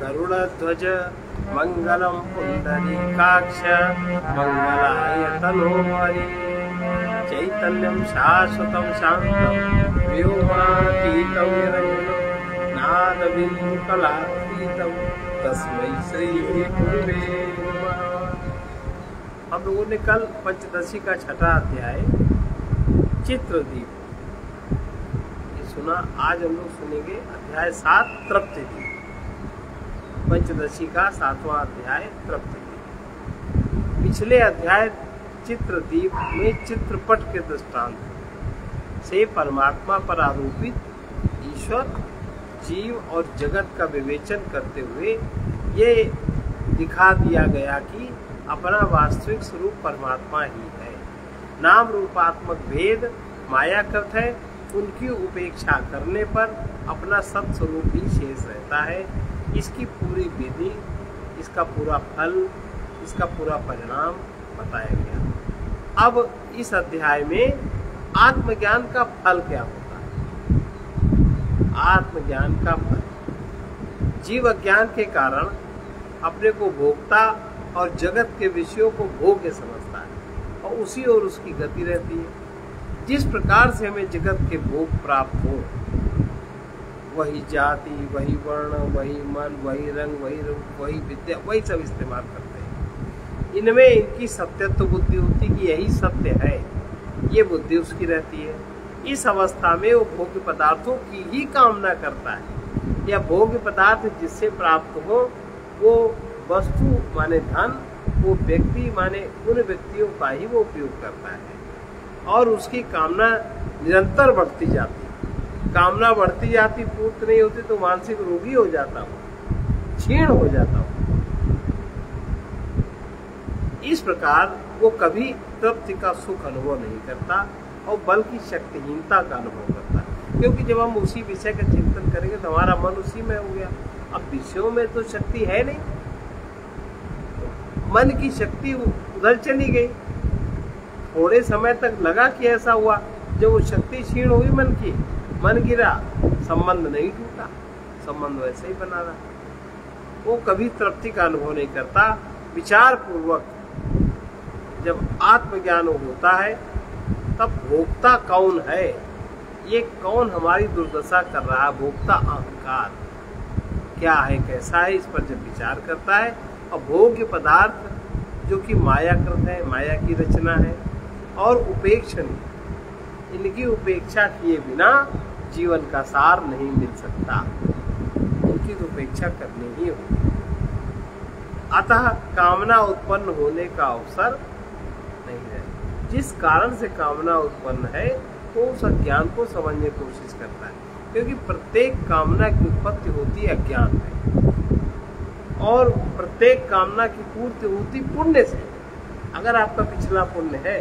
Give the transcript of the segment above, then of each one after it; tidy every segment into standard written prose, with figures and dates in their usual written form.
गरुड़ध्वज मंगलम पुंडरीकाक्ष मंगलाय तनोहरि चैतन्यम शाश्वतम शांतम व्योमातीतं निरंजनं नादबिंदु कलातीतं तस्मै श्री गुरुवे नमः। हम लोगों ने कल पंचदशी का छठा अध्याय चित्रदीप ये सुना। आज हम लोग सुनेंगे अध्याय 7 तृप्तिदीप। पंचदशी का 7वां अध्याय तृप्तिदीप। पिछले अध्याय चित्रदीप में चित्रपट के दृष्टांत से परमात्मा पर आरोपित ईश्वर, जीव और जगत का विवेचन करते हुए ये दिखा दिया गया कि अपना वास्तविक स्वरूप परमात्मा ही है। नाम रूपात्मक भेद मायाकृत है। उनकी उपेक्षा करने पर अपना सत स्वरूप ही शेष रहता है। इसकी पूरी विधि, इसका पूरा फल, इसका पूरा परिणाम बताया गया। अब इस अध्याय में आत्मज्ञान का फल क्या होता है। आत्मज्ञान का फल जीव अज्ञान के कारण अपने को भोक्ता और जगत के विषयों को भोग्य समझता है और उसी ओर उसकी गति रहती है। जिस प्रकार से हमें जगत के भोग प्राप्त हो, वही जाति, वही वर्ण, वही मन, वही रंग, वही रूप, वही विद्या, वही सब इस्तेमाल करते हैं। इनमें इनकी सत्यत्व बुद्धि होती कि यही सत्य है, ये बुद्धि उसकी रहती है। इस अवस्था में वो भोग्य पदार्थों की ही कामना करता है या भोग्य पदार्थ जिससे प्राप्त हो वो वस्तु माने धन, वो व्यक्ति माने उन व्यक्तियों का ही वो उपयोग करता है और उसकी कामना निरंतर बढ़ती जाती। कामना बढ़ती जाती, पूर्ति नहीं होती तो मानसिक रोगी हो जाता हूँ, क्षीण हो जाता हूँ। इस प्रकार वो कभी तृप्ति का सुख अनुभव नहीं करता और बल्कि शक्तिहीनता का अनुभव करता है। क्योंकि जब हम उसी विषय का चिंतन करेंगे तो हमारा मन उसी में हो गया। अब विषयों में तो शक्ति है नहीं, मन की शक्ति उधर चली गई। थोड़े समय तक लगा कि ऐसा हुआ, जब वो शक्ति क्षीण हुई मन गिरा, संबंध नहीं टूटा, संबंध वैसे ही बना रहा। वो कभी तृप्ति का अनुभव नहीं करता। विचार पूर्वक जब आत्मज्ञान होता है तब भोक्ता कौन है, ये कौन हमारी दुर्दशा कर रहा है, भोक्ता अहंकार क्या है, कैसा है, इस पर जब विचार करता है और भोग्य पदार्थ जो कि मायाकृत है, माया की रचना है और उपेक्षणीय, इनकी उपेक्षा किए बिना जीवन का सार नहीं मिल सकता। इनकी तो उपेक्षा करनी ही होगी। अतः कामना उत्पन्न होने का अवसर नहीं है। जिस कारण से कामना उत्पन्न है तो उस अज्ञान को समझने की कोशिश करता है, क्योंकि प्रत्येक कामना की उत्पत्ति होती है अज्ञान में और प्रत्येक कामना की पूर्ति होती पुण्य से। अगर आपका पिछला पुण्य है,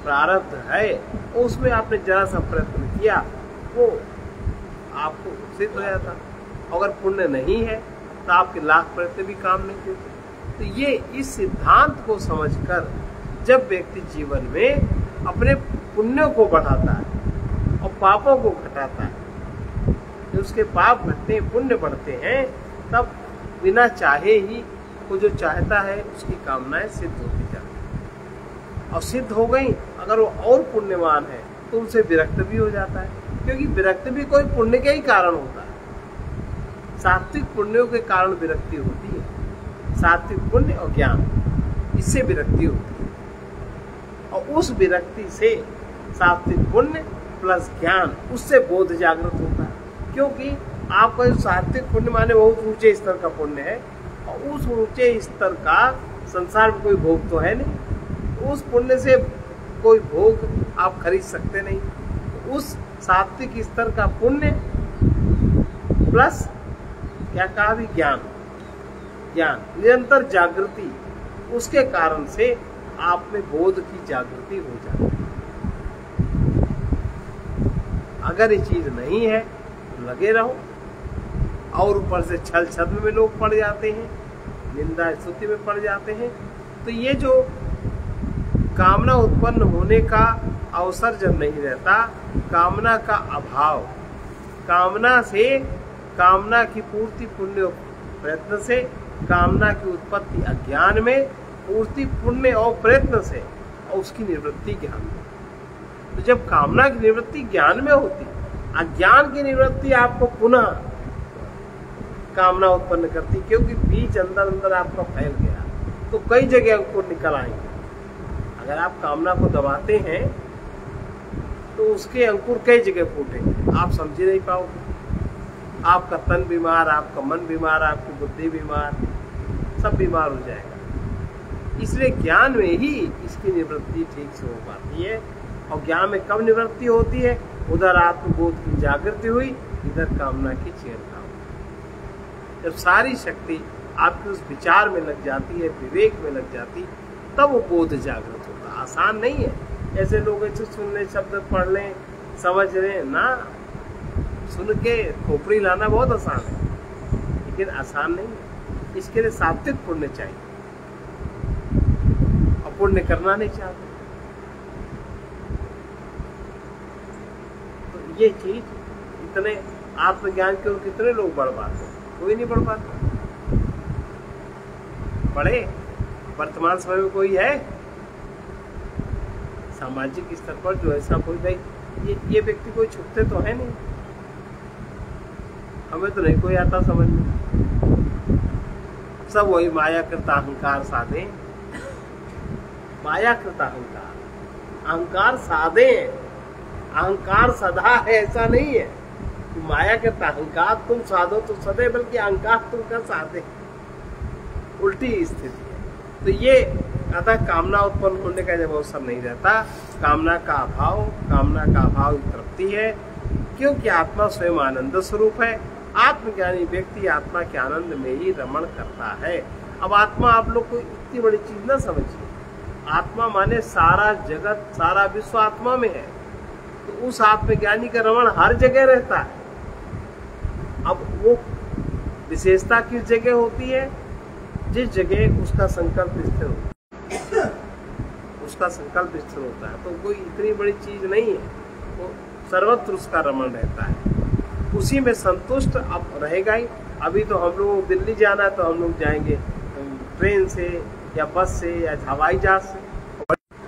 प्रारब्ध है, तो उसमें आपने जरा सा प्रयत्न किया, वो आपको सिद्ध हो जाता। अगर पुण्य नहीं है तो आपके लाख प्रयत्न भी काम नहीं देते। तो ये इस सिद्धांत को समझकर जब व्यक्ति जीवन में अपने पुण्यों को बढ़ाता है और पापों को घटाता है, जब उसके पाप घटते हैं, पुण्य बढ़ते हैं, तब बिना चाहे ही वो जो चाहता है उसकी कामनाएं सिद्ध होती जाती हैं। और सिद्ध हो गई, अगर वो और पुण्यवान है तो उनसे विरक्त भी हो जाता है, क्योंकि विरक्त भी कोई पुण्य के ही कारण होता है। सात्विक पुण्यों के कारण विरक्ति होती है। सात्विक पुण्य और ज्ञान, इससे विरक्ति होती है और उस विरक्ति से सात्विक पुण्य प्लस ज्ञान, उससे बोध जागृत होता है। क्योंकि आपका जो सात्विक पुण्य माने बहुत ऊंचे स्तर का पुण्य है और उस ऊंचे स्तर का संसार में कोई भोग तो है नहीं, उस पुण्य से कोई भोग आप खरीद सकते नहीं। उस सात्विक स्तर का पुण्य प्लस क्या कहा भी ज्ञान, निरंतर जागृति, उसके कारण से आप में बोध की जागृति हो जाती है। अगर ये चीज नहीं है तो लगे रहो और ऊपर से छल छद्म में लोग पड़ जाते हैं, निंदा स्तुति में पड़ जाते हैं। तो ये जो कामना उत्पन्न होने का अवसर जब नहीं रहता, कामना का अभाव, कामना से कामना की पूर्ति पुण्य प्रयत्न से, कामना की उत्पत्ति अज्ञान में, पूर्ति पुण्य और प्रयत्न से, और उसकी निवृत्ति ज्ञान में। तो जब कामना की निवृत्ति ज्ञान में होती, अज्ञान की निवृत्ति आपको पुनः कामना उत्पन्न करती, क्योंकि बीज अंदर अंदर आपका फैल गया, तो कई जगह अंकुर निकल आएंगे। अगर आप कामना को दबाते हैं तो उसके अंकुर कई जगह फूटेंगे, आप समझ नहीं पाओगे। आपका तन बीमार, आपका मन बीमार, आपकी बुद्धि बीमार, सब बीमार हो जाएगा। इसलिए ज्ञान में ही इसकी निवृत्ति ठीक से हो पाती है। और ज्ञान में कब निवृत्ति होती है? उधर आत्मबोध की जागृति हुई, इधर कामना की छेड़छाड़। जब सारी शक्ति आपके उस विचार में लग जाती है, विवेक में लग जाती, तब वो बोध जागृत होता। आसान नहीं है। ऐसे लोग ऐसे सुन ले, शब्द पढ़ लें, समझ लें ना, सुन के खोपड़ी लाना बहुत आसान है, लेकिन आसान नहीं है। इसके लिए सात्विक पुण्य चाहिए, और पुण्य करना नहीं चाहते। तो ये चीज, इतने आत्मज्ञान के ओर कितने लोग बढ़ पाते हैं? कोई नहीं बढ़ पाता। पढ़े वर्तमान समय में कोई है सामाजिक स्तर पर जो ऐसा कोई, भाई ये व्यक्ति कोई छुपते तो है नहीं, हमें तो नहीं कोई आता समझ में। सब वही माया कृत अहंकार साधे, माया कृत अहंकार, अहंकार साधे, अहंकार सदा है ऐसा नहीं है। माया कृत अहंकार तुम साधो तो सदे, बल्कि अहंकार तुमका साधे, उल्टी स्थिति है। तो ये अतः कामना उत्पन्न होने का जब अवसर नहीं रहता, कामना का अभाव तृप्ति है, क्योंकि आत्मा स्वयं आनंद स्वरूप है। आत्मज्ञानी व्यक्ति आत्मा के आनंद में ही रमण करता है। अब आत्मा, आप लोग को इतनी बड़ी चीज न समझिए, आत्मा माने सारा जगत, सारा विश्व आत्मा में है। तो उस आत्मज्ञानी का रमण हर जगह रहता है। अब वो विशेषता किस जगह होती है? जिस जगह उसका संकल्प स्थिर होता है, उसका संकल्प स्थिर होता है। तो कोई इतनी बड़ी चीज नहीं है, वो सर्वत्र उसका रमण रहता है, उसी में संतुष्ट अब रहेगा ही। अभी तो हम लोग दिल्ली जाना है तो हम लोग जाएंगे ट्रेन से या बस से या हवाई जहाज से।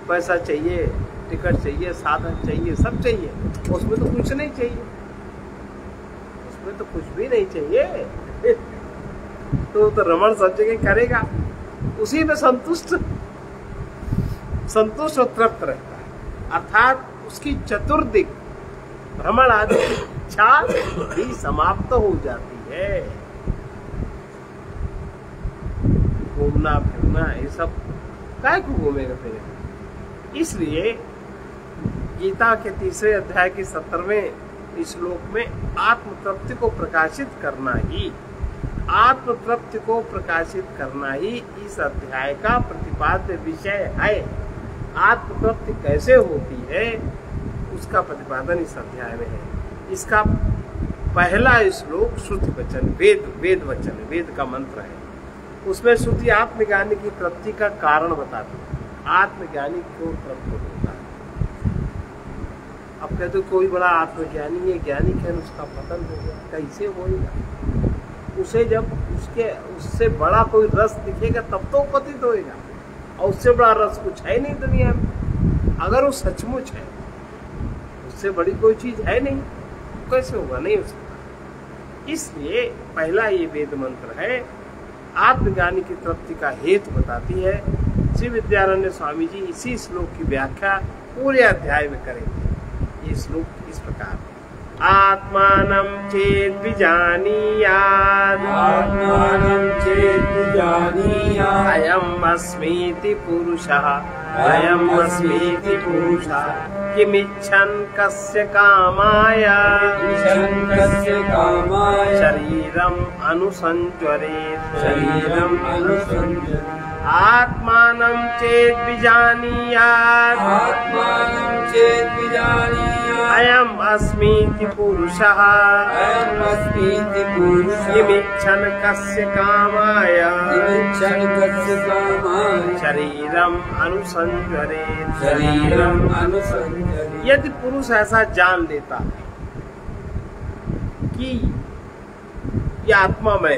पैसा चाहिए, टिकट चाहिए, साधन चाहिए, सब चाहिए, उसमें तो कुछ नहीं चाहिए, उसमें तो कुछ भी नहीं चाहिए। तो रमण सब जगह करेगा, उसी में संतुष्ट और तृप्त रहता है। अर्थात उसकी चतुर्दिक भ्रमण आदि की इच्छा भी समाप्त हो जाती है। घूमना फिरना ये सब काय को घूमेगा फिर? इसलिए गीता के 3 अध्याय के 17वें श्लोक में आत्म तृप्ति को प्रकाशित करना ही, आत्म तृप्ति को प्रकाशित करना ही इस अध्याय का प्रतिपाद्य विषय है। आत्म तृप्ति कैसे होती है उसका प्रतिपादन इस अध्याय में है। इसका पहला श्लोक श्रुति वचन, वेद वचन, वेद का मंत्र है। उसमें श्रुति आत्मज्ञानी की तृप्ति का कारण बताती है। आत्मज्ञानी क्यों तृप्त होता है? अब कहते हो कोई बड़ा आत्मज्ञानी है, ज्ञानी है, उसका पतन हो गया, कैसे होएगा? उसे जब उससे बड़ा कोई रस दिखेगा तब तो पतित होएगा, और उससे बड़ा रस कुछ है नहीं दुनिया में। अगर वो सचमुच है, उससे बड़ी कोई चीज है नहीं, तो कैसे होगा? नहीं हो सकता। इसलिए पहला ये वेद मंत्र है, आत्मज्ञानी की तृप्ति का हेतु बताती है। श्री विद्यारण्य स्वामी जी इसी श्लोक की व्याख्या पूरे अध्याय में करेंगे। ये श्लोक इस प्रकार है। आत्मानं चेत् विजानीयात्, आत्मानं चेत् विजानीयात्, अयम् अस्मीति पुरुषः, अयम् अस्मीति पुरुषः, किमिच्छन् कस्य कामाय, किमिच्छन् कस्य कामाय, शरीरम् अनुसञ्ज्वरेत्, शरीरम् अनुसञ्जरेत्। आत्मानं चेत् विजानीयात्, आत्मानं चेत् विजानीयात्, अयम् अस्मीति पुरुषः, अयम् अस्मीति पुरुषः, किमिच्छन् कस्य कामाय, किमिच्छन् कस्य कामाय, शरीरम् अनुसञ्ज्वरेत्, शरीरम् अनुसञ्जरेत्। यदि पुरुष ऐसा जान लेता कि ये आत्मा में,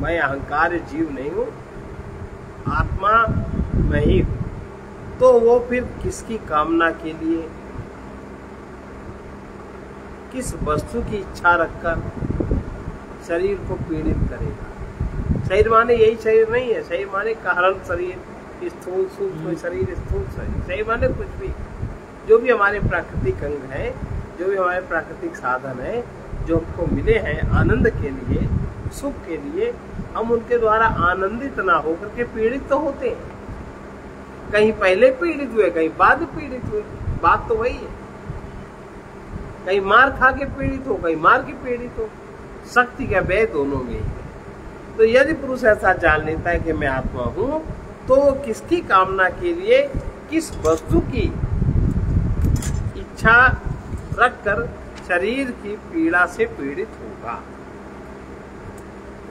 मैं अहंकार जीव नहीं हूँ, आत्मा मैं ही हूँ, तो वो फिर किसकी कामना के लिए, किस वस्तु की इच्छा रखकर शरीर को पीड़ित करेगा। शरीर माने यही शरीर नहीं है, शरीर माने कारण शरीर, स्थूल सूक्ष्म शरीर, स्थूल शरीर, शरीर माने कुछ भी, जो भी हमारे प्राकृतिक अंग है, जो भी हमारे प्राकृतिक साधन है, जो हमको मिले हैं आनंद के लिए, सुख के लिए, हम उनके द्वारा आनंदित ना होकर के पीड़ित तो होते हैं। कहीं पहले पीड़ित हुए, कहीं बाद पीड़ित हुए, बात तो वही है। कहीं मार खा के पीड़ित हो, कहीं मार के पीड़ित हो, शक्ति का व्यय दोनों में ही है। तो यदि पुरुष ऐसा जान लेता है कि मैं आत्मा हूँ, तो किसकी कामना के लिए, किस वस्तु की इच्छा रखकर शरीर की पीड़ा से पीड़ित होगा।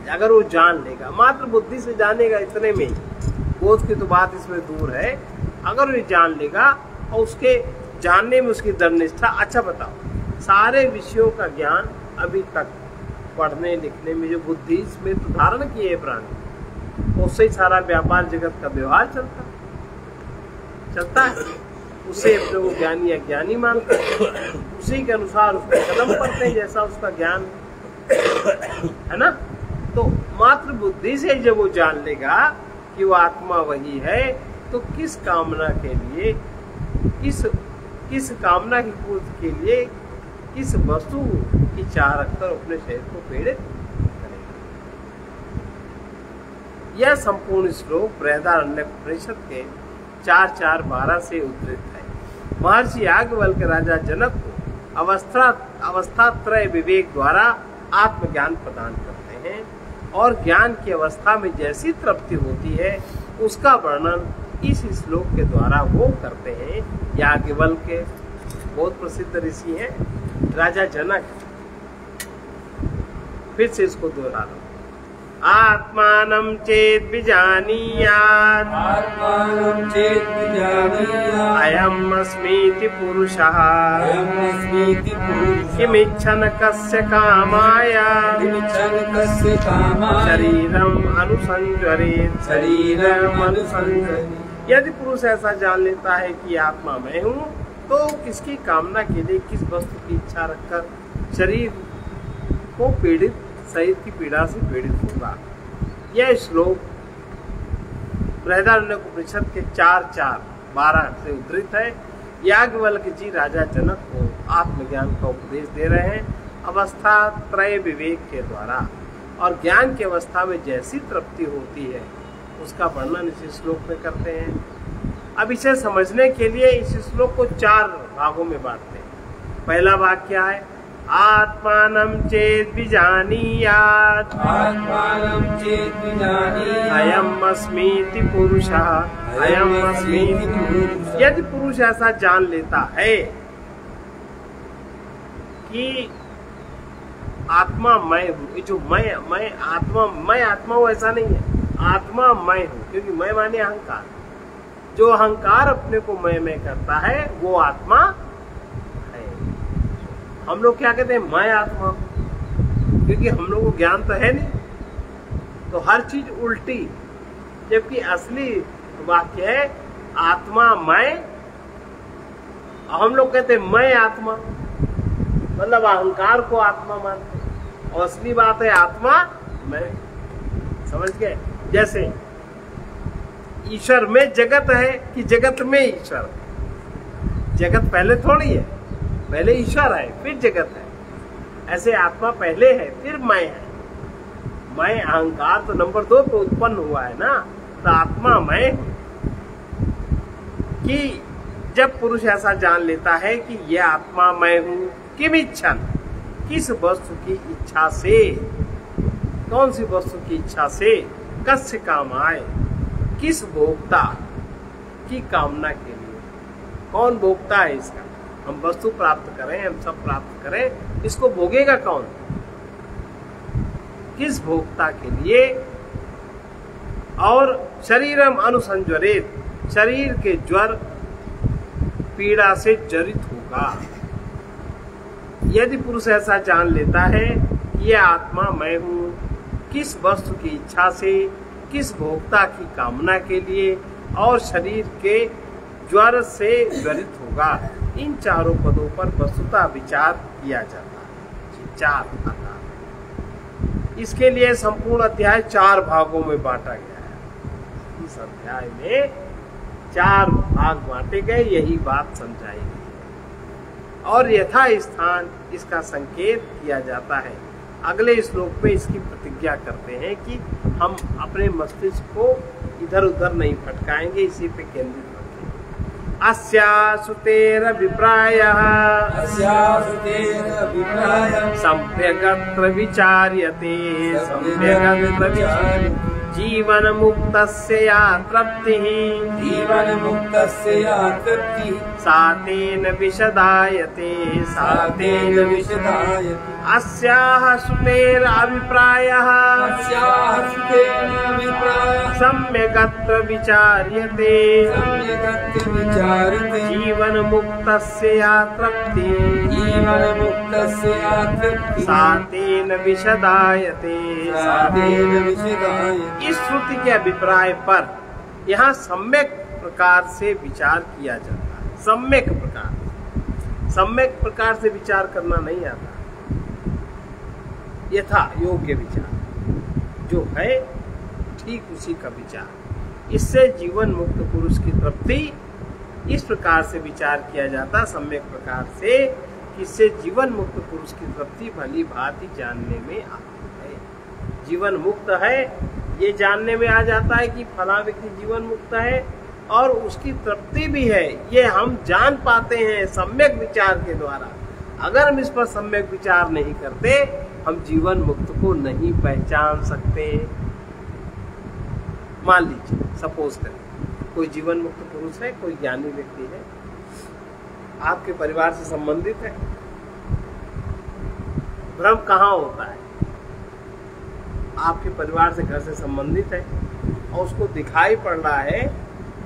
अगर वो जान लेगा, मात्र बुद्धि से जानेगा इतने में ही, बोध की तो बात इसमें दूर है। अगर वो जान लेगा और उसके जानने में उसकी दृढ़निष्ठा, अच्छा बताओ, सारे विषयों का ज्ञान अभी तक पढ़ने लिखने में जो बुद्धि इसमें तो धारण किए है प्राणी, उससे ही सारा व्यापार जगत का व्यवहार चलता है। उसे अपने को ज्ञानी अज्ञानी मानते हैं, उसी के अनुसार उसके कदम पड़ते हैं जैसा उसका ज्ञान है ना। तो मात्र बुद्धि से जब वो जान लेगा कि वो आत्मा वही है, तो किस कामना के लिए, किस कामना की पूर्ति के लिए, किस वस्तु की चाह रखकर अपने शरीर को पीड़ित करेगा। यह संपूर्ण श्लोक बृहदारण्यकोपनिषद के 4:4-12 से उद्धृत है। महर्षि याज्ञवल्क्य राजा जनक को अवस्था त्रय विवेक द्वारा आत्मज्ञान प्रदान करते हैं, और ज्ञान की अवस्था में जैसी तृप्ति होती है उसका वर्णन इस श्लोक के द्वारा वो करते हैं। याज्ञवल्क्य बहुत प्रसिद्ध ऋषि हैं, राजा जनक। फिर से इसको दोहरा लो। आत्मानं चेत् विजानीयात्, आत्मानं चेत् विजानीयात्, अयम् अस्मीति पुरुषः, अयम् अस्मीति पुरुषः, किमिच्छन् कस्य कामाय, किमिच्छन् कस्य कामाय, शरीरम् अनुसंजरेत्, शरीरम् अनुसंजरेत्। यदि पुरुष ऐसा जान लेता है कि आत्मा मैं हूँ, तो किसकी कामना के लिए, किस वस्तु की इच्छा रखकर शरीर को पीड़ित, शरीर की पीड़ा से पीड़ित होगा। यह श्लोक बृहदारण्यकोपनिषद के 4:4-12 से उद्धृत है। याज्ञवल्क्य जी राजा जनक को आत्मज्ञान का उपदेश दे रहे हैं अवस्था त्रय विवेक के द्वारा, और ज्ञान की अवस्था में जैसी तृप्ति होती है उसका वर्णन इस श्लोक में करते हैं। अब इसे समझने के लिए इस श्लोक को 4 भागों में बांटते हैं। पहला भाग क्या है? आत्मानं चेत् विजानीयात्, आत्मानं चेत् विजानीयात्, अयम् अस्मीति पुरुषः, अयम् अस्मीति पुरुषः। यदि पुरुष ऐसा जान लेता है कि आत्मा मैं हूँ, जो मैं आत्मा हूँ, ऐसा नहीं है। आत्मा मैं हूँ, क्योंकि मैं माने अहंकार। जो अहंकार अपने को मैं करता है वो आत्मा है। हम लोग क्या कहते हैं? मैं आत्मा, क्योंकि हम लोग को ज्ञान तो है नहीं, तो हर चीज उल्टी। जबकि असली वाक्य है आत्मा मैं, हम लोग कहते हैं मैं आत्मा, मतलब अहंकार को आत्मा मानते हैं, और असली बात है आत्मा मैं। समझ गए? जैसे ईश्वर में जगत है कि जगत में ईश्वर? जगत पहले थोड़ी है, पहले ईश्वर है फिर जगत है। ऐसे आत्मा पहले है फिर मैं है। मैं अहंकार तो नंबर 2 पे उत्पन्न हुआ है ना, तो आत्मा मैं हूं। कि जब पुरुष ऐसा जान लेता है कि यह आत्मा मैं हूं, किम इच्छन, किस वस्तु की इच्छा से, कौन सी वस्तु की इच्छा से, कस्य काम आए, किस भोक्ता की कामना के लिए। कौन भोक्ता है इसका? हम वस्तु प्राप्त करें, हम सब प्राप्त करें, इसको भोगेगा कौन? किस भोक्ता के लिए? और शरीरम अनुसंजरेत, शरीर के ज्वर पीड़ा से जरित होगा। यदि पुरुष ऐसा जान लेता है ये आत्मा मैं हूं, किस वस्तु की इच्छा से, किस भोक्ता की कामना के लिए और शरीर के ज्वर से ज्वरित होगा, इन चारों पदों पर वस्तुतः विचार किया जाता है। चार आकार। इसके लिए संपूर्ण अध्याय 4 भागों में बांटा गया है। इस अध्याय में 4 भाग बांटे गए, यही बात समझाई गई और यथा स्थान इसका संकेत किया जाता है। अगले श्लोक में इसकी प्रतिज्ञा करते हैं कि हम अपने मस्तिष्क को इधर उधर नहीं भटकाएंगे, इसी पे केंद्रित रखेंगे। अस्यासुतेरभिप्रायः सम्यगत्र विचार्यते सम्यगत्र विचार्यते जीवन मुक्तस्य या तृप्तिः सातेन विशदायते अस्याः सुतेरभिप्रायः सम्यगत्र विचार्यते जीवन मुक्तस्य या तृप्तिः सातेन विशदायते। इस श्रुति के अभिप्राय पर यहाँ सम्यक प्रकार से विचार किया जाता है। सम्यक प्रकार से विचार करना नहीं आता, यथा योग्य विचार जो है ठीक उसी का विचार। इससे जीवन मुक्त पुरुष की तृप्ति इस प्रकार से विचार किया जाता, सम्यक प्रकार से, इससे जीवन मुक्त पुरुष की तृप्ति भली भांति जानने में आती है। जीवन मुक्त है ये जानने में आ जाता है कि फला व्यक्ति जीवन मुक्त है और उसकी तृप्ति भी है, ये हम जान पाते हैं सम्यक विचार के द्वारा। अगर हम इस पर सम्यक विचार नहीं करते, हम जीवन मुक्त को नहीं पहचान सकते। मान लीजिए, सपोज करें कोई जीवन मुक्त पुरुष है, कोई ज्ञानी व्यक्ति है, आपके परिवार से संबंधित है। भ्रम कहाँ होता है? आपके परिवार से, घर से संबंधित है और उसको दिखाई पड़ रहा है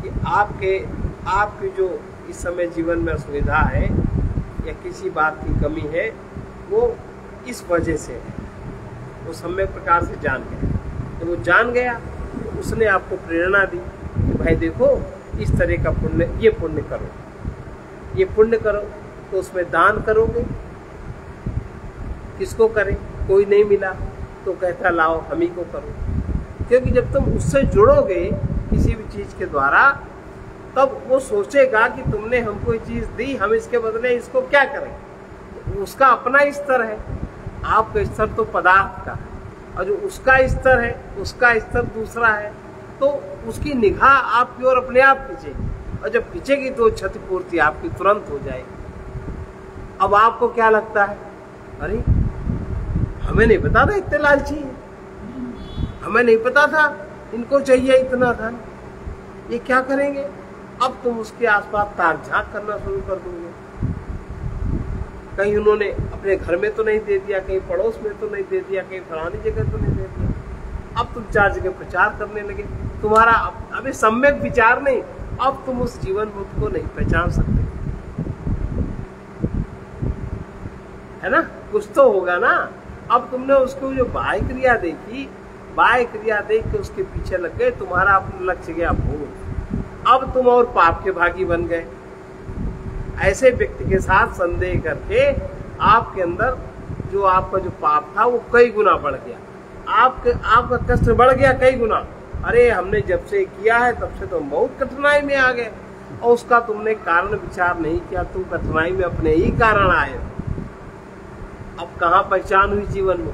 कि आपके जो इस समय जीवन में असुविधा है या किसी बात की कमी है, वो इस वजह से है। वो सम्यक प्रकार से जान गया। तो वो जान गया तो उसने आपको प्रेरणा दी कि भाई देखो, इस तरह का पुण्य, ये पुण्य करो। तो उसमें दान करोगे, किसको करें? कोई नहीं मिला तो कहता लाओ हम ही को करो। क्योंकि जब तुम उससे जुड़ोगे किसी भी चीज के द्वारा, तब वो सोचेगा कि तुमने हमको ये चीज दी, हम इसके बदले इसको क्या करें। तो उसका अपना स्तर है, आपका स्तर तो पदार्थ का है और जो उसका स्तर है, उसका स्तर दूसरा है। तो उसकी निगाह आपकी ओर अपने आप खींचेगी और जब खींचेगी तो क्षतिपूर्ति आपकी तुरंत हो जाएगी। अब आपको क्या लगता है, अरे हमें नहीं पता था इतने लालची है, हमें नहीं पता था इनको चाहिए इतना धन, ये क्या करेंगे। अब तुम उसके आसपास ताक झांक करना शुरू कर दोगे। कहीं उन्होंने अपने घर में तो नहीं दे दिया, कहीं पड़ोस में तो नहीं दे दिया, कहीं फलानी जगह तो नहीं दे दिया। अब तुम 4 जगह प्रचार करने लगे। तुम्हारा अभी सम्यक विचार नहीं, अब तुम उस जीवन मुक्त को नहीं पहचान सकते, है ना। कुछ तो होगा ना। अब तुमने उसको जो बाह्य क्रिया देखी, बाह्य क्रिया देख के उसके पीछे लग गए, तुम्हारा अपना लक्ष्य गया भूल। अब तुम और पाप के भागी बन गए। ऐसे व्यक्ति के साथ संदेह करके आपके अंदर जो आपका जो पाप था वो कई गुना बढ़ गया, आपका कष्ट बढ़ गया कई गुना। अरे हमने जब से किया है तब से तो बहुत कठिनाई में आ गए और उसका तुमने कारण विचार नहीं किया, तुम कठिनाई में अपने ही कारण आए। अब कहाँ पहचान हुई जीवन में?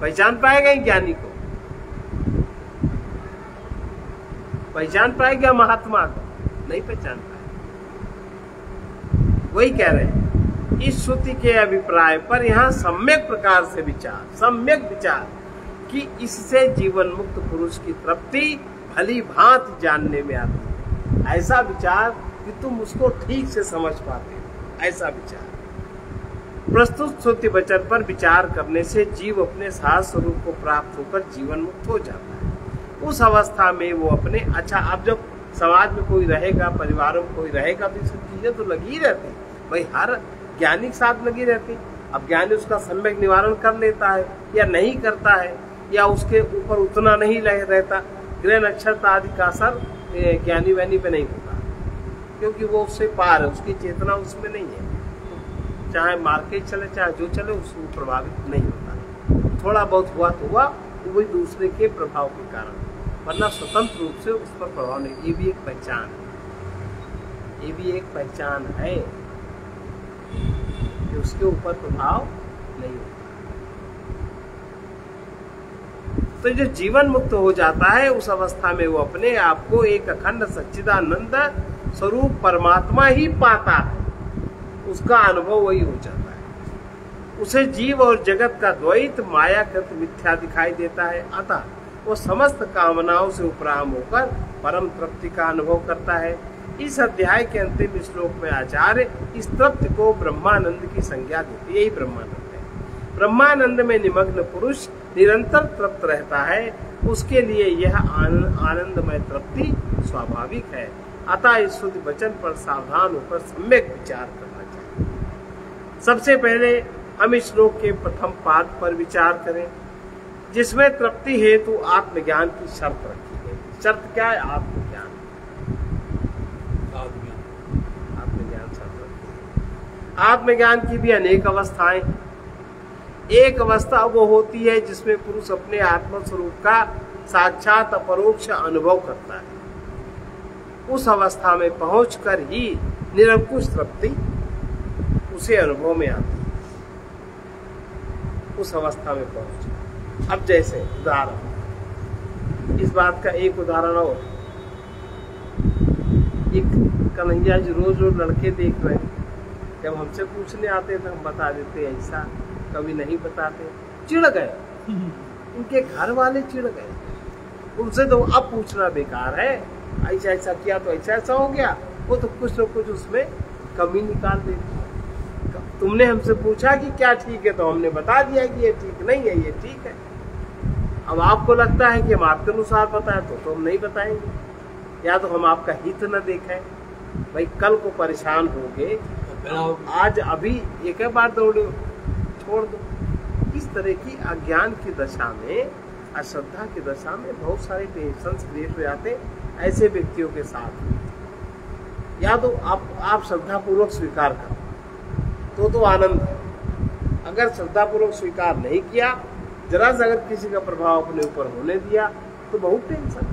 पहचान पाएगा ज्ञानी को? पहचान पाएगा महात्मा को? नहीं पहचान पाएगा। वही कह रहे हैं, इस श्रुति के अभिप्राय पर यहाँ सम्यक प्रकार से विचार, सम्यक विचार कि इससे जीवन मुक्त पुरुष की तृप्ति भली भांति जानने में आती है। ऐसा विचार कि तुम उसको ठीक से समझ पाते हो, ऐसा विचार। प्रस्तुत श्रुति वचन पर विचार करने से जीव अपने सार स्वरूप को प्राप्त होकर जीवन मुक्त हो जाता है। उस अवस्था में वो अपने, अच्छा अब जब समाज में कोई रहेगा, परिवारों में कोई रहेगा तो सब चीजें तो लगी रहती, भाई हर ज्ञानी के साथ लगी रहती। अब ज्ञानी उसका सम्यक निवारण कर लेता है या नहीं करता है, या उसके ऊपर उतना नहीं रहता, ग्रह नक्षत्र आदि का असर ज्ञानी वैनी पे नहीं होता, क्योंकि वो उससे पार है, उसकी चेतना उसमें नहीं है। चाहे मार्केट चले चाहे जो चले उसको प्रभावित नहीं होता। थोड़ा बहुत हुआ तो हुआ, वो भी दूसरे के प्रभाव के कारण, वरना स्वतंत्र रूप से उस पर प्रभाव नहीं। ये भी एक पहचान है, ये भी एक पहचान है कि उसके ऊपर प्रभाव नहीं होता। तो जो जीवन मुक्त हो जाता है उस अवस्था में वो अपने आप को एक अखंड सच्चिदानंद स्वरूप परमात्मा ही पाता है, उसका अनुभव वही हो जाता है। उसे जीव और जगत का द्वैत मायाकृत मिथ्या दिखाई देता है, अतः वो समस्त कामनाओं से उपराम होकर परम तृप्ति का अनुभव करता है। इस अध्याय के अंतिम श्लोक में आचार्य इस तृप्ति को ब्रह्मानंद की संज्ञा देते, यही ब्रह्मानंद है। ब्रह्मानंद में निमग्न पुरुष निरंतर तृप्त रहता है, उसके लिए यह आनंदमय तृप्ति स्वाभाविक है। अतः इस शुद्ध वचन पर सावधान होकर सम्यक विचार करना चाहिए। सबसे पहले हम इस श्लोक के प्रथम पाद पर विचार करें, जिसमें तृप्ति हेतु आत्मज्ञान की शर्त रखी गई। शर्त क्या है? आत्मज्ञान। आत्मज्ञान शर्त रखी है। आत्मज्ञान की भी अनेक अवस्थाएं। एक अवस्था वो होती है जिसमें पुरुष अपने आत्म स्वरूप का साक्षात अपरोक्ष अनुभव करता है। उस अवस्था में पहुंचकर ही निरंकुश तृप्ति उसे अनुभव में आती है। उस अवस्था में पहुंच। अब जैसे उदाहरण, इस बात का एक उदाहरण और, एक कन्हैया जी रोज रोज लड़के देख रहे हैं, जब हमसे पूछने आते तो हम बता देते ऐसा, कभी नहीं बताते, चिढ़ गए, इनके घर वाले चिढ़ गए, उनसे तो अब पूछना बेकार है, ऐसा ऐसा किया तो ऐसा ऐसा हो गया, वो तो कुछ न कुछ उसमें कमी निकाल देती। तुमने हमसे पूछा कि क्या ठीक है, तो हमने बता दिया कि ये ठीक नहीं है, ये ठीक है। अब आपको लगता है कि हम आपके अनुसार बताएं तो हम नहीं बताएंगे, या तो हम आपका हित न देखें। भाई कल को परेशान होगे, आज अभी एक बार दौड़ो, छोड़ दो। इस तरह की अज्ञान की दशा में, अश्रद्धा की दशा में बहुत सारे टेंशन क्रिएट हो जाते ऐसे व्यक्तियों के साथ। या तो आप श्रद्धा पूर्वक स्वीकार करो तो आनंद है। अगर श्रद्धा पूर्वक स्वीकार नहीं किया, जरा सा अगर किसी का प्रभाव अपने ऊपर होने दिया तो बहुत टेंशन।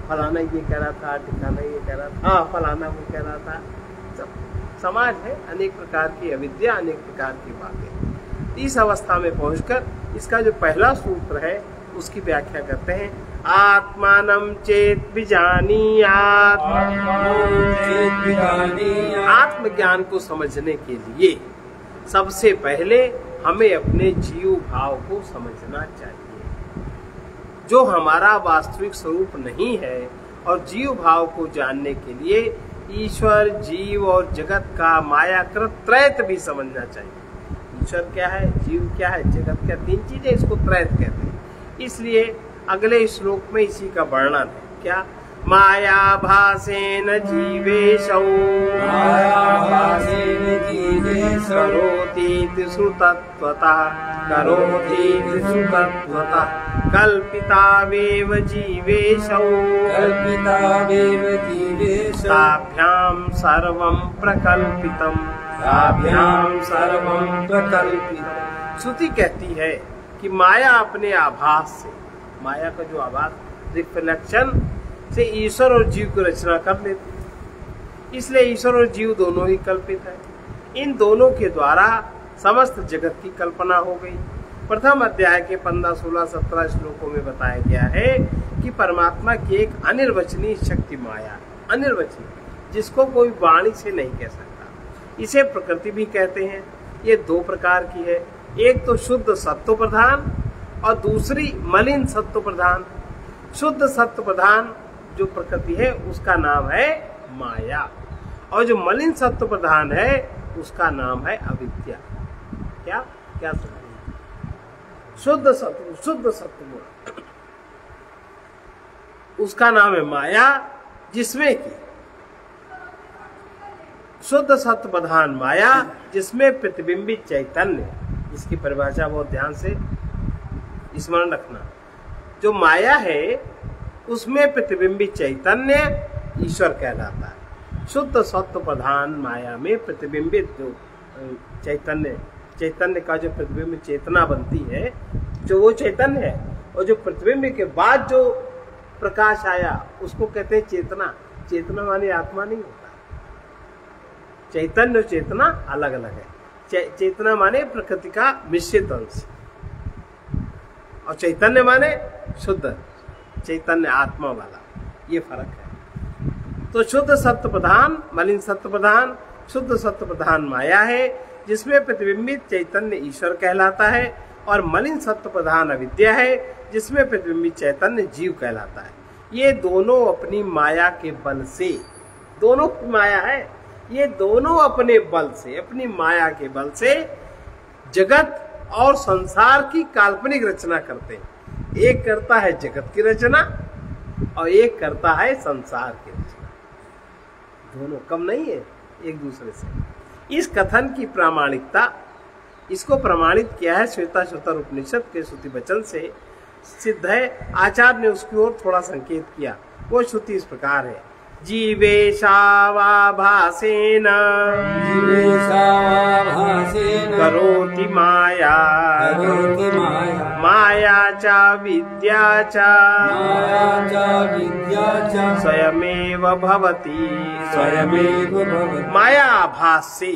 फलाना ये कह रहा था, ठिकाना ये कह रहा था, फलाना वो कह रहा था। सब समाज है, अनेक प्रकार की अविद्या, अनेक प्रकार की बातें। इस अवस्था में पहुंचकर इसका जो पहला सूत्र है उसकी व्याख्या करते हैं। आत्मानं चेत विजानीयात्। आत्मज्ञान को समझने के लिए सबसे पहले हमें अपने जीव भाव को समझना चाहिए, जो हमारा वास्तविक स्वरूप नहीं है। और जीव भाव को जानने के लिए ईश्वर, जीव और जगत का मायाकृत त्रैत भी समझना चाहिए। ईश्वर क्या है, जीव क्या है, जगत क्या, तीन चीजें, इसको त्रैत कहते हैं। इसलिए अगले श्लोक में इसी का वर्णन है। क्या? माया भासेन जीवेशौ करोतीति सुतत्वतः कल्पितावेव जीवेशौ ताभ्यां सर्वं प्रकल्पितम्। श्रुति कहती है कि माया अपने आभास से, माया का जो आभास, रिफ्लेक्शन से ईश्वर और जीव की रचना कर लेती। इसलिए ईश्वर और जीव दोनों ही कल्पित है। इन दोनों के द्वारा समस्त जगत की कल्पना हो गई। प्रथम अध्याय के 15, 16, 17 श्लोकों में बताया गया है कि परमात्मा की एक अनिर्वचनीय शक्ति माया, अनिर्वचनीय, जिसको कोई वाणी से नहीं कह सकता। इसे प्रकृति भी कहते हैं। ये दो प्रकार की है, एक तो शुद्ध सत्व प्रधान और दूसरी मलिन सत्व प्रधान। शुद्ध सत्व प्रधान जो प्रकृति है उसका नाम है माया, और जो मलिन सत्व प्रधान है उसका नाम है अविद्या। क्या क्या समझे? शुद्ध सत्व उसका नाम है माया, जिसमें कि शुद्ध सत्व प्रधान माया, जिसमें प्रतिबिंबित चैतन्य, इसकी परिभाषा बहुत ध्यान से स्मरण रखना। जो माया है उसमें प्रतिबिंबित चैतन्य ईश्वर कहलाता है। शुद्ध सत्व प्रधान माया में प्रतिबिंबित जो चैतन्य का जो प्रतिबिंब चेतना बनती है, जो वो चैतन्य है, और जो प्रतिबिंब के बाद जो प्रकाश आया उसको कहते हैं चेतना। चेतना माने आत्मा नहीं होता। चैतन्य और चेतना अलग अलग है। चेतना माने प्रकृति का मिश्रित अंश, और चैतन्य माने शुद्ध चैतन्य आत्मा वाला, ये फर्क है। तो शुद्ध सत्व प्रधान, मलिन सत्व प्रधान, शुद्ध सत्व प्रधान माया है, जिसमें प्रतिबिंबित चैतन्य ईश्वर कहलाता है, और मलिन सत्व प्रधान अविद्या है, जिसमें प्रतिबिंबित चैतन्य जीव कहलाता है। ये दोनों अपनी माया के बल से, दोनों माया है, ये दोनों अपने बल से, अपनी माया के बल से जगत और संसार की काल्पनिक रचना करते हैं। एक करता है जगत की रचना और एक करता है संसार की रचना। दोनों कम नहीं है एक दूसरे से। इस कथन की प्रामाणिकता, इसको प्रमाणित किया है श्वेताश्वतर उपनिषद के श्रुति वचन से सिद्ध है। आचार्य ने उसकी ओर थोड़ा संकेत किया। वो श्रुति इस प्रकार है, जीवेशावाभासेन करोति माया माया च विद्या च स्वयमेव भवति। माया आभास से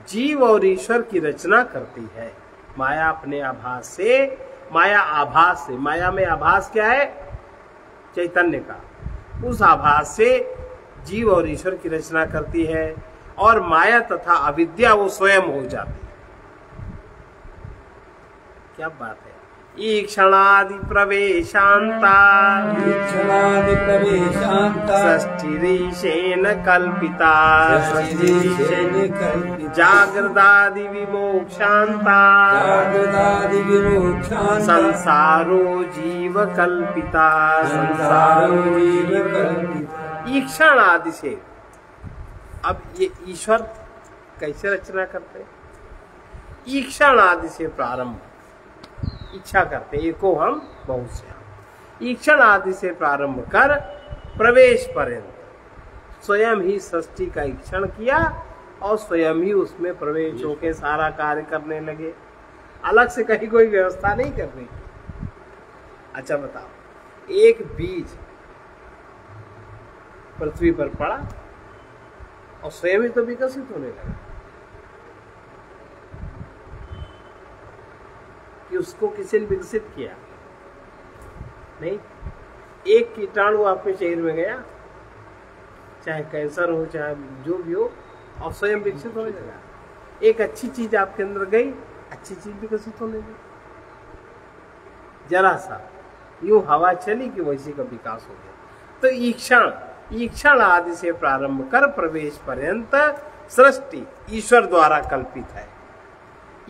जीव और ईश्वर की रचना करती है। माया अपने आभास से, माया आभास से, माया में आभास क्या है? चैतन्य का। उस आभास से जीव और ईश्वर की रचना करती है, और माया तथा अविद्या वो स्वयं हो जाती है। क्या बात है। ईक्षणादि प्रवेशांता षष्ठीरीशेन कल्पिता जागृदादि विमोक्षांता संसारो जीव कल्पिता। ईक्षण आदि से, अब ये ईश्वर कैसे रचना करते हैं? ईक्षण आदि से प्रारंभ, इच्छा करते, एको हम बहुश्याम। ईक्षण आदि से प्रारंभ कर प्रवेश पर्यंत स्वयं ही सृष्टि का ईक्षण किया और स्वयं ही उसमें प्रवेश होके सारा कार्य करने लगे। अलग से कहीं कोई व्यवस्था नहीं करने की। अच्छा बताओ, एक बीज पृथ्वी पर पड़ा और स्वयं ही तो विकसित होने लगा कि उसको किसी ने विकसित किया नहीं। एक कीटाणु आपके शरीर में गया, चाहे कैंसर हो चाहे जो भी हो, और स्वयं विकसित होने लगा। एक अच्छी चीज आपके अंदर गई, अच्छी चीज विकसित होने लगी। जरा सा यूं हवा चली कि वैसे का विकास हो गया। तो ईक्षण आदि से प्रारंभ कर प्रवेश पर्यंत सृष्टि ईश्वर द्वारा कल्पित है।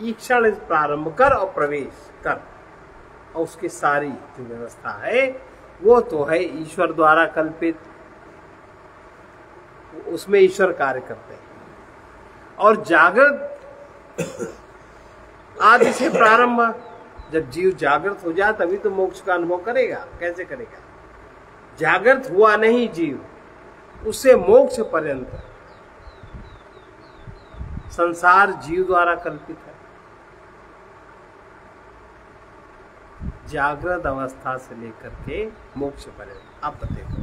ईक्षण प्रारंभ कर और प्रवेश कर, और उसकी सारी जो व्यवस्था है वो तो है ईश्वर द्वारा कल्पित, उसमें ईश्वर कार्य करते हैं। और जागृत आदि से प्रारंभ, जब जीव जागृत हो जाए तभी तो मोक्ष का अनुभव करेगा। कैसे करेगा? जागृत हुआ नहीं जीव, उससे मोक्ष पर्यंत संसार जीव द्वारा कल्पित है। जागृत अवस्था से लेकर के मोक्ष पर्यंत। आप देखो,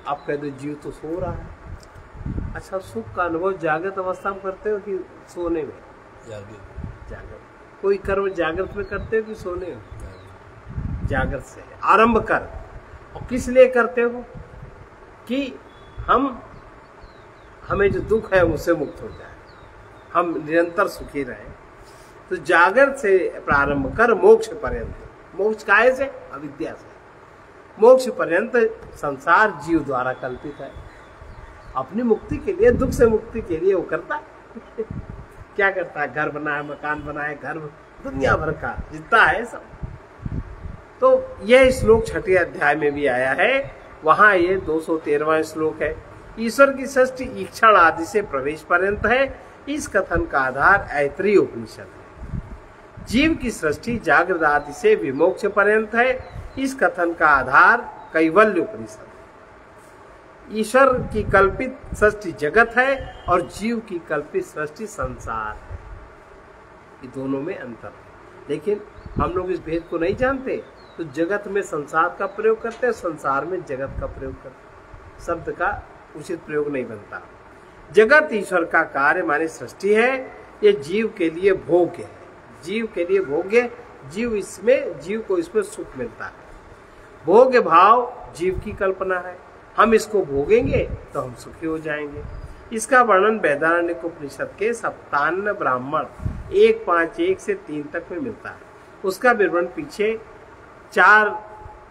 आप कहते हो जीव तो सो रहा है। अच्छा, सुख का अनुभव जागृत अवस्था में करते हो कि सोने में? जागृत। कोई कर्म जागृत में करते हो कि सोने में? जागृत से आरंभ कर। और किस लिए करते हो? कि हमें जो दुख है उससे मुक्त हो जाए, हम निरंतर सुखी रहे। तो जागृत से प्रारंभ कर मोक्ष पर्यंत। मोक्ष काहे से? अविद्या से। मोक्ष पर्यंत संसार जीव द्वारा कल्पित है। अपनी मुक्ति के लिए, दुख से मुक्ति के लिए वो करता है। क्या करता है? घर बनाए, मकान बनाए, घर दुनिया भर का जितना है सब। तो यह श्लोक 6ठे अध्याय में भी आया है। वहां ये 213वां श्लोक है। ईश्वर की सृष्टि ईक्षण आदि से प्रवेश पर्यंत है। इस कथन का आधार ऐतरेय उपनिषद है। जीव की सृष्टि जागृत आदि से विमोक्ष पर्यंत है। इस कथन का आधार कैवल्य उपनिषद है। ईश्वर की कल्पित सृष्टि जगत है और जीव की कल्पित सृष्टि संसार है। ये दोनों में अंतर है, लेकिन हम लोग इस भेद को नहीं जानते, तो जगत में संसार का प्रयोग करते हैं, संसार में जगत का प्रयोग करते हैं। शब्द का उचित प्रयोग नहीं बनता। जगत ईश्वर का कार्य माने सृष्टि है। ये जीव के लिए भोग्य है, जीव के लिए भोग्य। जीव को इसमें सुख मिलता है। भोग्य भाव जीव की कल्पना है। हम इसको भोगेंगे तो हम सुखी हो जाएंगे। इसका वर्णन वेदारण्यक उपनिषद के 57 ब्राह्मण 1.5.1 से 3 तक में मिलता है। उसका विवरण पीछे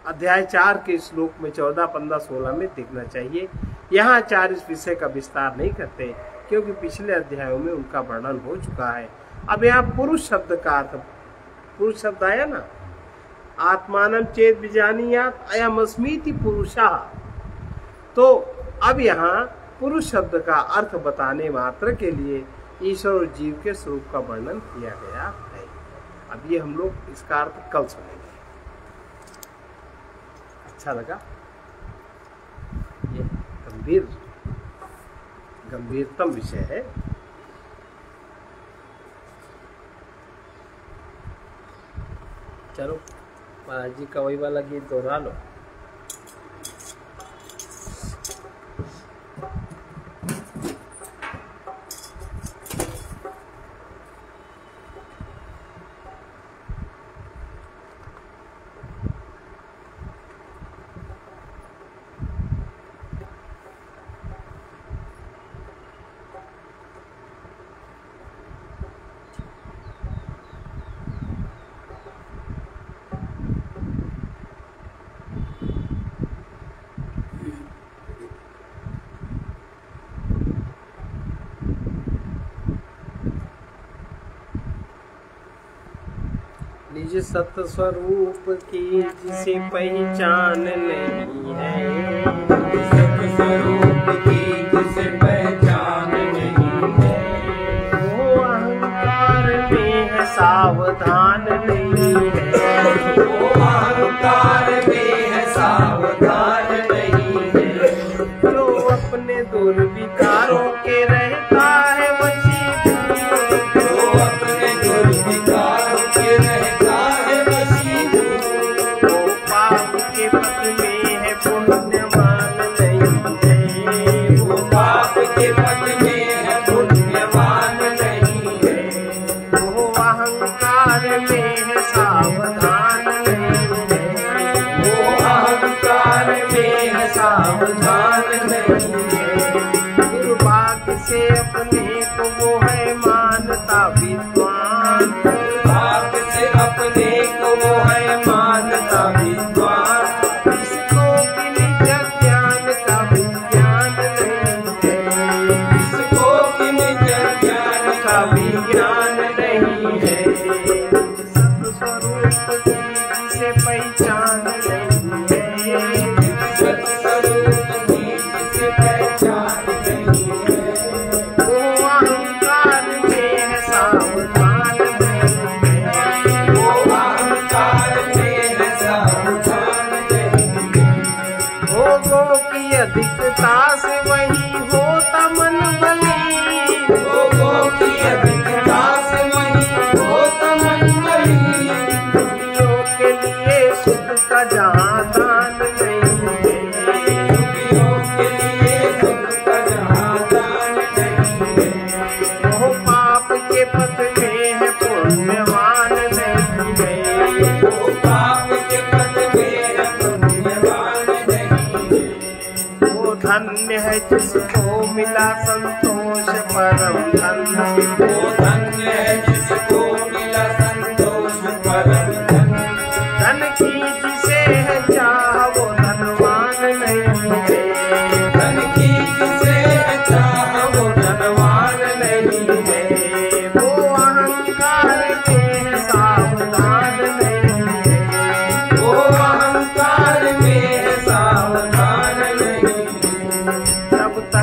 अध्याय 4 के श्लोक में 14, 15, 16 में देखना चाहिए। यहाँ 4 इस विषय का विस्तार नहीं करते, क्योंकि पिछले अध्यायों में उनका वर्णन हो चुका है। अब यहाँ पुरुष शब्द का अर्थ, पुरुष शब्द आया ना, आत्मानं चेत विजानीयात् अयमस्मीति पुरुषः। तो अब यहाँ पुरुष शब्द का अर्थ बताने मात्र के लिए ईश्वर और जीव के स्वरूप का वर्णन किया गया है। अब ये हम लोग इसका अर्थ कल सुनेंगे। अच्छा लगा? ये गंभीरतम विषय है। चलो महाराज जी का वही वाला गीत दोहरा लो। निज सत्य स्वरूप की जिसे पहचान नहीं है, सत्य स्वरूप की जिसे पहचान नहीं है, वो अहंकार में है सावधान नहीं है, वो अहंकार में है सावधान नहीं है, जो अपने दुर्विकारों के रहता है वशीभूत, जो अपने दुर्विकारों के रहता है वशीभूत, वो पाप के पथ में है पुण्यवान नहीं है, वो पाप के पथ में है पुण्यवान नहीं है, वो अहंकार में है सावधान नहीं है, वो अहंकार में है सावधान नहीं है, दुर्भाग्य से अपने को वो है मानता विद्वान, भाग से अपने को वो है मानता विद्वान, इसको कि निज ज्ञान का विज्ञान नहीं है, इसको कि निज ज्ञान का विज्ञान नहीं है, सत्य स्वरूप की जिसे पहचान नहीं है, सत्य स्वरूप की जिसे पहचान नहीं है, वो अहंकार में है सावधान नहीं है, वो अहंकार में है सावधान नहीं है, भोगों की अधिकता से वही होता मन बलीन, भोगों की अधिकता से वही होता मन बलीन, दुखियों के लिए सुख का जहाँ दान नहीं है, दुखियों के लिए सुख का जहाँ दान नहीं है, वो पाप के पथ में है पुण्यवान नहीं है, वो पाप के पथ में है पुण्यवान नहीं है, वो धन्य है जिसको मिला संतोष परम धन्य, वो धन्य है जिसको मिला संतोष परम धन्य, धन की जिसे है चाह वो धनवान नहीं है, धन की जिसे है चाह वो धनवान नहीं है, वो अहंकार में है सावधान नहीं है, वो अहंकार में है सावधान नहीं है, तब तक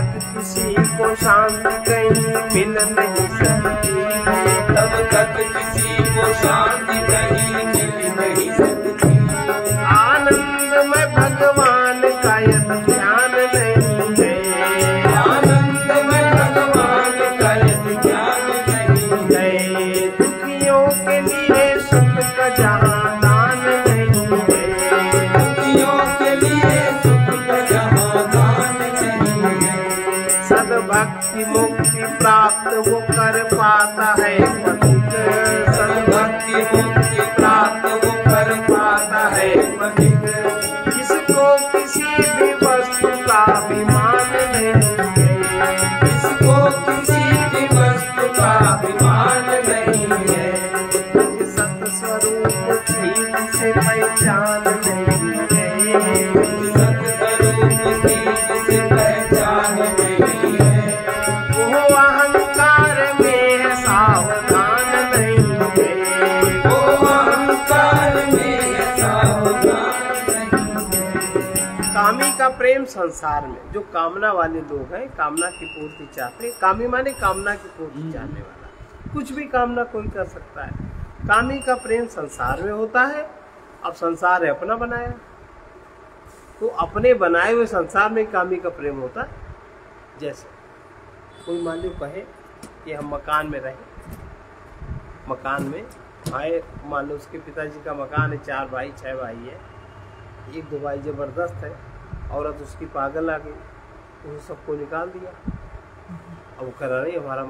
के लिए सुख का जहाँ दान नहीं है, दुखियों के लिए सुख का जहाँ दान नहीं है। सद्भक्ति मुक्ति प्राप्त वो कर पाता है पथिक, सद्भक्ति मुक्ति प्राप्त वो कर पाता है पथिक। जिसको किसी भी वस्तु का अभिमान नहीं है, इसको किसी भी वस्तु का अभिमान नहीं है। सत्स्वरूप ठीक से पहचान नहीं है, सत्स्वरूप ठीक से पहचान नहीं है। वो अहंकार में सावधान नहीं है, वो अहंकार में सावधान नहीं है। कामी का प्रेम संसार में, जो कामना वाले लोग हैं, कामना की पूर्ति चाहते हैं। कामी माने कामना की पूर्ति चाहने वाला, कुछ भी कामना कोई कर सकता है। कामी का प्रेम संसार में होता है। अब संसार है अपना बनाया, तो अपने बनाए हुए संसार में कामी का प्रेम होता है। जैसे कोई मान लो कहे कि हम मकान में रहे, मकान में आए, मान लो उसके पिताजी का मकान है, 4 भाई 6 भाई है, 1-2 भाई जबरदस्त है, औरत उसकी पागल आ गई, उसने सबको निकाल दिया। अब वो कह रही हमारा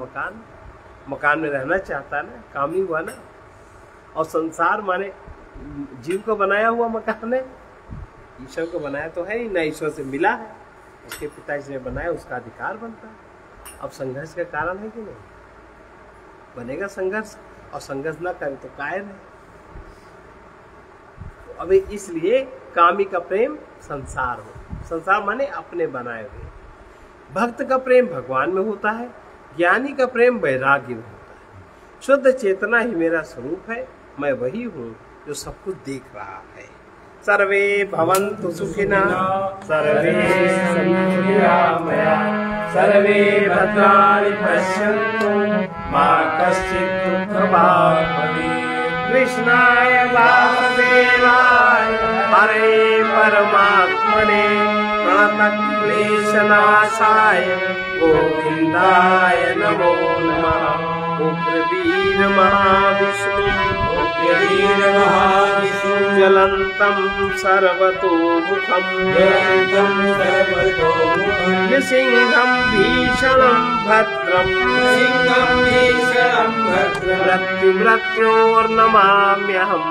मकान में रहना चाहता है ना, कामी हुआ ना। और संसार माने जीव को बनाया हुआ मकान है, ईश्वर को बनाया तो है ही ना, ईश्वर से मिला है, उसके पिताजी ने बनाया, उसका अधिकार बनता है। अब संघर्ष का कारण है कि नहीं, बनेगा संघर्ष, और संघर्ष ना करे तो कायर है। तो अभी इसलिए कामी का प्रेम संसार हो, संसार माने अपने बनाए हुए। भक्त का प्रेम भगवान में होता है, ज्ञानी का प्रेम वैराग्य में होता है। शुद्ध चेतना ही मेरा स्वरूप है, मैं वही हूँ जो सब कुछ देख रहा है। सर्वे भवन्तु सुखिनः, सर्वे सन्तु निरामयाः, सर्वे भद्राणि पश्यन्तु, मा कश्चित् दुःखभाग् भवेत्। कृष्णाय वासुदेवाय हरे परमात्मने प्रणतक्लेशनाशाय गोविन्दाय नमो नमः। उग्रवीर महाविष्णु ज्वलन्तं सर्वतोमुखं नृसिंहं भीषणं भद्रं मृत्योर्नमाम्यहम्।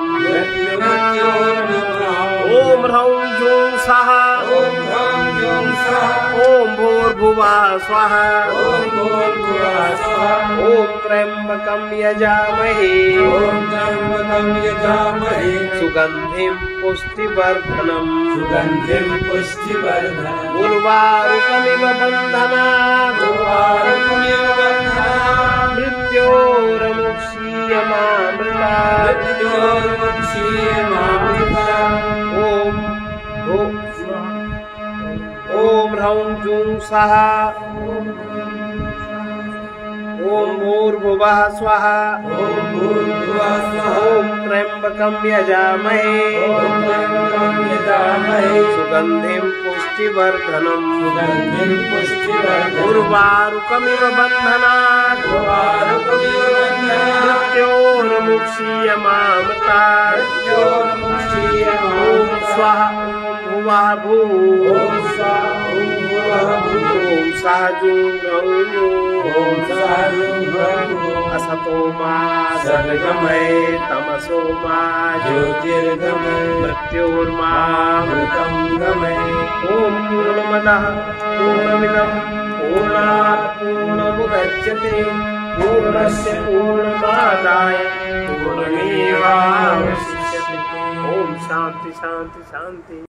ॐ ह्रौं जूं सः ॐ भूर्भुवः स्वः ॐ त्र्यम्बकं यजामहे सुगन्धिं पुष्टिवर्धनम् उर्वारुकमिव बन्धनात् मृत्योर्मुक्षीयमामृतात्। ॐ ह्रौं जूं सः ॐ भूर्भुवः स्वः ॐ त्र्यम्बकं यजामहे सुगन्धिं पुष्टिवर्धनम् उर्वारुकमिव बन्धनात् मृत्योर्मुक्षीयमामृतात्। ॐ स्वः भुवः भूः ॐ सः जूं असतो मा सद्गमय तमसो मा ज्योतिर्गमय मृत्योर्मामृतं गमय। ॐ पूर्णमदः पूर्णमिदं पूर्णात् पूर्णमुदच्यते पूर्णस्य पूर्णमादाय पूर्णमेवावशिष्यते। ॐ शान्ति शान्ति शान्ति।